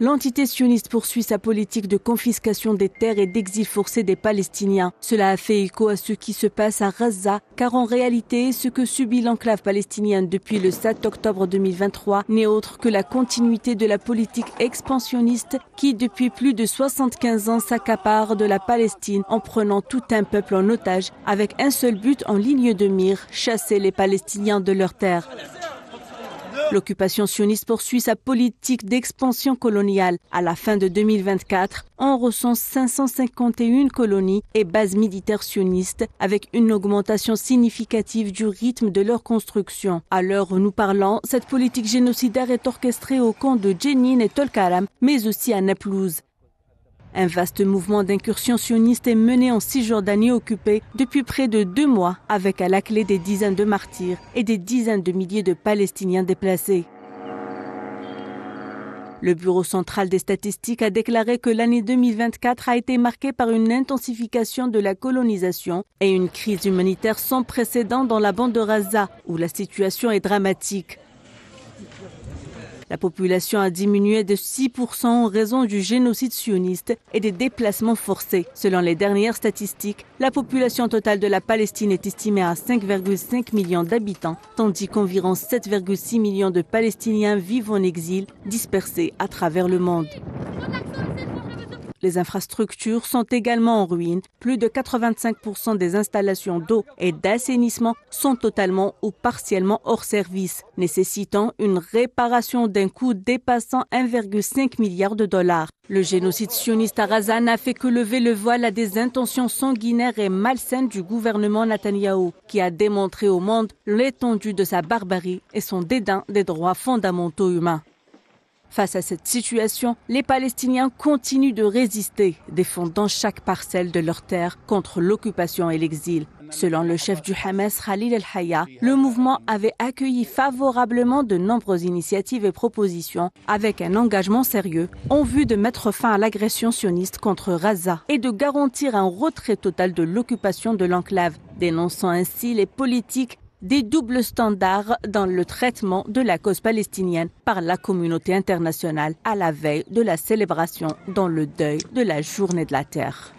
l'entité sioniste poursuit sa politique de confiscation des terres et d'exil forcé des Palestiniens. Cela a fait écho à ce qui se passe à Gaza, car en réalité, ce que subit l'enclave palestinienne depuis le 7 octobre 2023 n'est autre que la continuité de la politique expansionniste qui, depuis plus de 75 ans, s'accapare de la Palestine en prenant tout un peuple en otage avec un seul but en ligne de mire, chasser les Palestiniens de leurs terres. L'occupation sioniste poursuit sa politique d'expansion coloniale. À la fin de 2024, on recense 551 colonies et bases militaires sionistes avec une augmentation significative du rythme de leur construction. À l'heure où nous parlons, cette politique génocidaire est orchestrée au camp de Jenin et Tolkaram, mais aussi à Naplouse. Un vaste mouvement d'incursion sioniste est mené en Cisjordanie occupée depuis près de 2 mois, avec à la clé des dizaines de martyrs et des dizaines de milliers de Palestiniens déplacés. Le Bureau central des statistiques a déclaré que l'année 2024 a été marquée par une intensification de la colonisation et une crise humanitaire sans précédent dans la bande de Gaza, où la situation est dramatique. La population a diminué de 6% en raison du génocide sioniste et des déplacements forcés. Selon les dernières statistiques, la population totale de la Palestine est estimée à 5,5 millions d'habitants, tandis qu'environ 7,6 millions de Palestiniens vivent en exil, dispersés à travers le monde. Les infrastructures sont également en ruine. Plus de 85% des installations d'eau et d'assainissement sont totalement ou partiellement hors service, nécessitant une réparation d'un coût dépassant 1,5 milliard de dollars. Le génocide sioniste à Gaza n'a fait que lever le voile à des intentions sanguinaires et malsaines du gouvernement Netanyahou, qui a démontré au monde l'étendue de sa barbarie et son dédain des droits fondamentaux humains. Face à cette situation, les Palestiniens continuent de résister, défendant chaque parcelle de leur terre contre l'occupation et l'exil. Selon le chef du Hamas, Khalil El-Hayya, le mouvement avait accueilli favorablement de nombreuses initiatives et propositions avec un engagement sérieux en vue de mettre fin à l'agression sioniste contre Gaza et de garantir un retrait total de l'occupation de l'enclave, dénonçant ainsi les politiques des doubles standards dans le traitement de la cause palestinienne par la communauté internationale à la veille de la célébration dans le deuil de la Journée de la Terre.